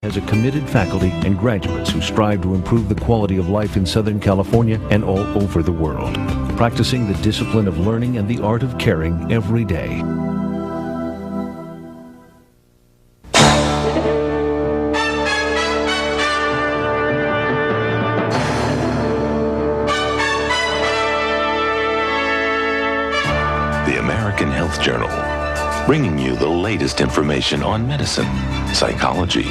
Has a committed faculty and graduates who strive to improve the quality of life in Southern California and all over the world, practicing the discipline of learning and the art of caring every day. The American Health Journal, bringing you the latest information on medicine, psychology,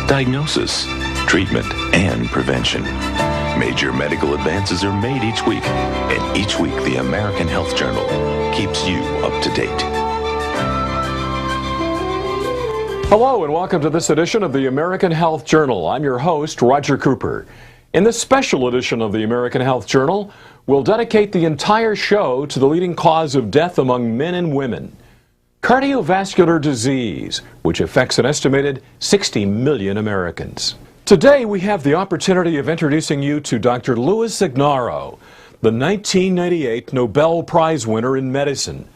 diagnosis, treatment, and prevention. Major medical advances are made each week, and each week the American Health Journal keeps you up to date. Hello and welcome to this edition of the American Health Journal. I'm your host, Roger Cooper. In this special edition of the American Health Journal, we'll dedicate the entire show to the leading cause of death among men and women: cardiovascular disease, which affects an estimated 60 million Americans. Today we have the opportunity of introducing you to Dr. Louis Ignarro, the 1998 Nobel Prize winner in medicine.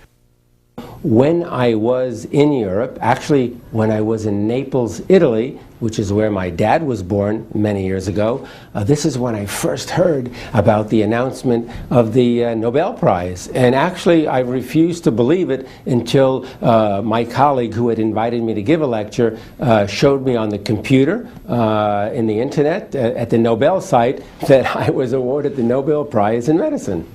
When I was in Europe, actually when I was in Naples, Italy, which is where my dad was born many years ago, this is when I first heard about the announcement of the Nobel Prize. And actually I refused to believe it until my colleague who had invited me to give a lecture showed me on the computer in the internet at the Nobel site that I was awarded the Nobel Prize in medicine.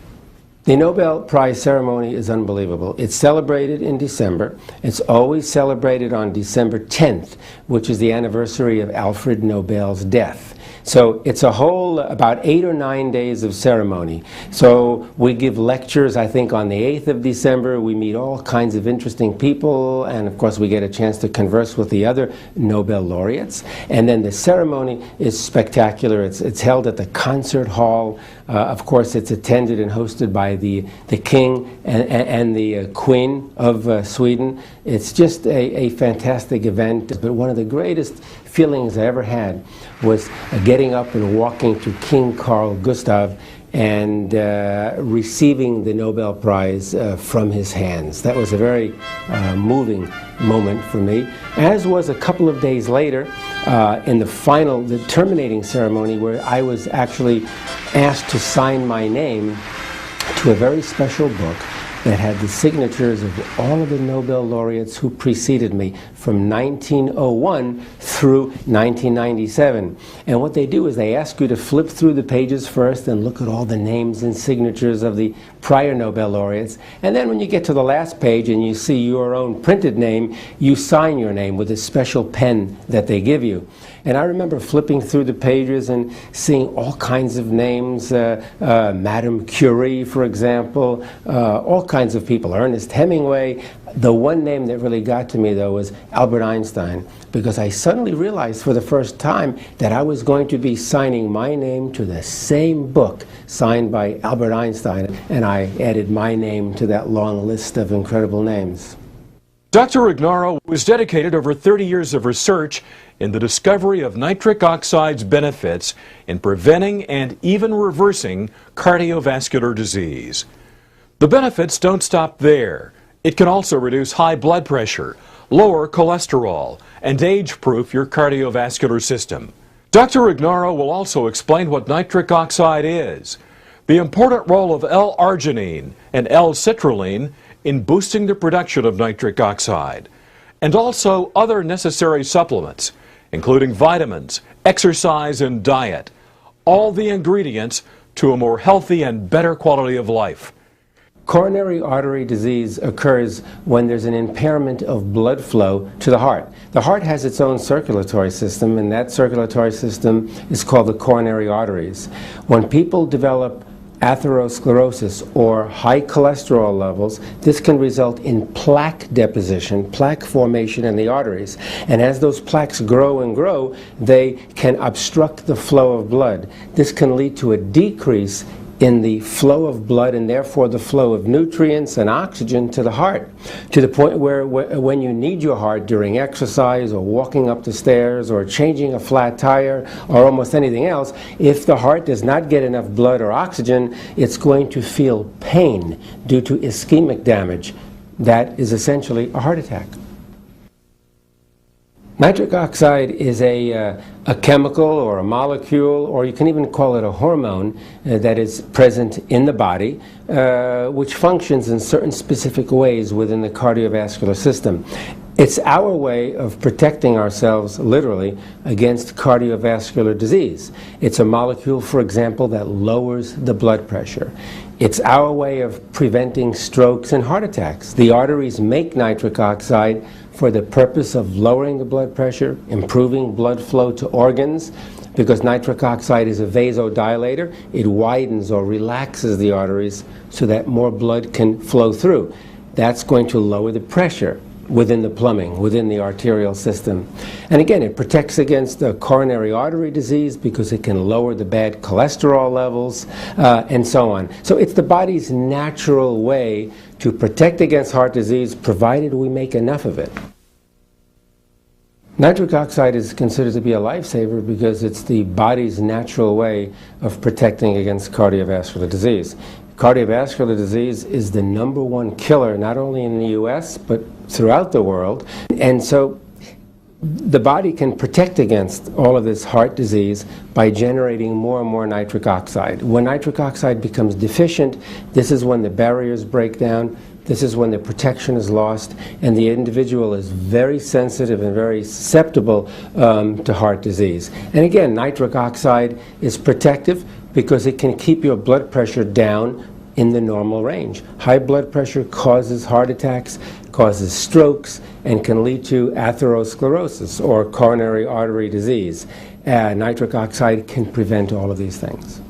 The Nobel Prize ceremony is unbelievable. It's celebrated in December. It's always celebrated on December 10th, which is the anniversary of Alfred Nobel's death. So it's a whole about 8 or 9 days of ceremony. So we give lectures, I think, on the 8th of December. We meet all kinds of interesting people, and of course we get a chance to converse with the other Nobel laureates. And then the ceremony is spectacular. It's held at the concert hall. Of course, it's attended and hosted by the king and the queen of Sweden. It's just a fantastic event. But one of the greatest feelings I ever had was getting up and walking to King Carl Gustav and receiving the Nobel Prize from his hands. That was a very moving moment for me, as was a couple of days later in the terminating ceremony, where I was actually asked to sign my name to a very special book that had the signatures of all of the Nobel laureates who preceded me from 1901 through 1997. And what they do is they ask you to flip through the pages first and look at all the names and signatures of the prior Nobel laureates. And then when you get to the last page and you see your own printed name, you sign your name with a special pen that they give you. And I remember flipping through the pages and seeing all kinds of names, Madame Curie, for example, all kinds of people, Ernest Hemingway. The one name that really got to me, though, was Albert Einstein, because I suddenly realized for the first time that I was going to be signing my name to the same book signed by Albert Einstein, and I added my name to that long list of incredible names. Dr. Ignarro was dedicated over 30 years of research in the discovery of nitric oxide's benefits in preventing and even reversing cardiovascular disease. The benefits don't stop there. It can also reduce high blood pressure, lower cholesterol, and age-proof your cardiovascular system. Dr. Ignarro will also explain what nitric oxide is, the important role of L-arginine and L-citrulline in boosting the production of nitric oxide, and also other necessary supplements, including vitamins, exercise, and diet, all the ingredients to a more healthy and better quality of life. Coronary artery disease occurs when there's an impairment of blood flow to the heart. The heart has its own circulatory system, and that circulatory system is called the coronary arteries. When people develop atherosclerosis or high cholesterol levels, this can result in plaque deposition, plaque formation in the arteries. And as those plaques grow and grow, they can obstruct the flow of blood. This can lead to a decrease in the flow of blood and therefore the flow of nutrients and oxygen to the heart, to the point where when you need your heart during exercise or walking up the stairs or changing a flat tire or almost anything else, if the heart does not get enough blood or oxygen, it's going to feel pain due to ischemic damage. That is essentially a heart attack. Nitric oxide is a chemical or a molecule, or you can even call it a hormone that is present in the body, which functions in certain specific ways within the cardiovascular system. It's our way of protecting ourselves, literally, against cardiovascular disease. It's a molecule, for example, that lowers the blood pressure. It's our way of preventing strokes and heart attacks. The arteries make nitric oxide for the purpose of lowering the blood pressure, improving blood flow to organs, because nitric oxide is a vasodilator. It widens or relaxes the arteries so that more blood can flow through. That's going to lower the pressure within the plumbing, within the arterial system. And again, it protects against coronary artery disease because it can lower the bad cholesterol levels, and so on. So it's the body's natural way to protect against heart disease, provided we make enough of it. Nitric oxide is considered to be a lifesaver because it's the body's natural way of protecting against cardiovascular disease. Cardiovascular disease is the #1 killer, not only in the US, but throughout the world. And so the body can protect against all of this heart disease by generating more and more nitric oxide. When nitric oxide becomes deficient, this is when the barriers break down, this is when the protection is lost, and the individual is very sensitive and very susceptible to heart disease. And again, nitric oxide is protective because it can keep your blood pressure down in the normal range. High blood pressure causes heart attacks, causes strokes, and can lead to atherosclerosis or coronary artery disease. Nitric oxide can prevent all of these things.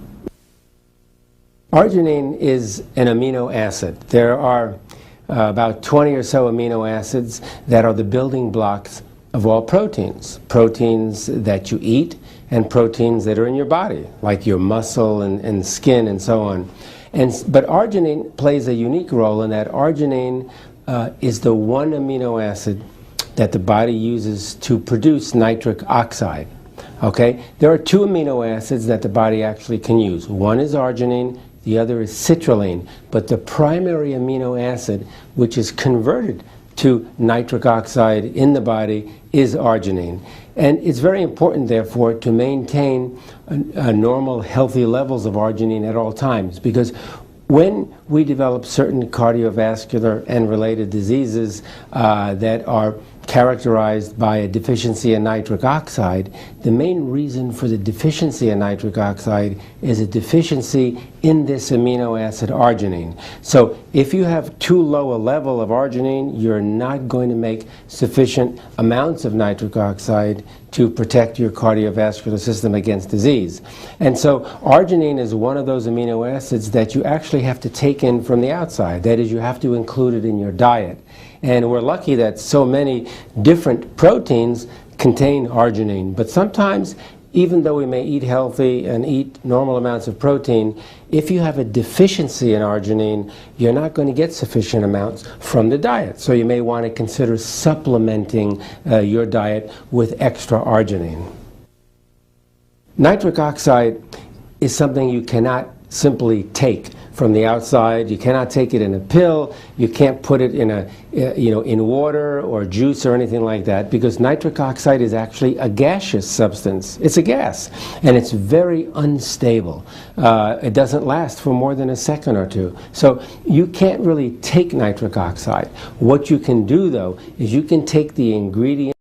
Arginine is an amino acid. There are about 20 or so amino acids that are the building blocks of all proteins. Proteins that you eat and proteins that are in your body, like your muscle and skin and so on. But arginine plays a unique role in that arginine is the one amino acid that the body uses to produce nitric oxide. Okay? There are two amino acids that the body actually can use. One is arginine, the other is citrulline. But the primary amino acid, which is converted to nitric oxide in the body, is arginine. And it's very important, therefore, to maintain normal, healthy levels of arginine at all times, because when we develop certain cardiovascular and related diseases that are characterized by a deficiency in nitric oxide, the main reason for the deficiency in nitric oxide is a deficiency in this amino acid arginine. So if you have too low a level of arginine, you're not going to make sufficient amounts of nitric oxide to protect your cardiovascular system against disease. And so arginine is one of those amino acids that you actually have to take in from the outside. That is, you have to include it in your diet. And we're lucky that so many different proteins contain arginine. But sometimes, even though we may eat healthy and eat normal amounts of protein, if you have a deficiency in arginine, you're not going to get sufficient amounts from the diet. So you may want to consider supplementing your diet with extra arginine. Nitric oxide is something you cannot simply take from the outside. You cannot take it in a pill. You can't put it in in water or juice or anything like that, because nitric oxide is actually a gaseous substance. It's a gas, and it's very unstable. It doesn't last for more than a second or two. So you can't really take nitric oxide. What you can do, though, is you can take the ingredient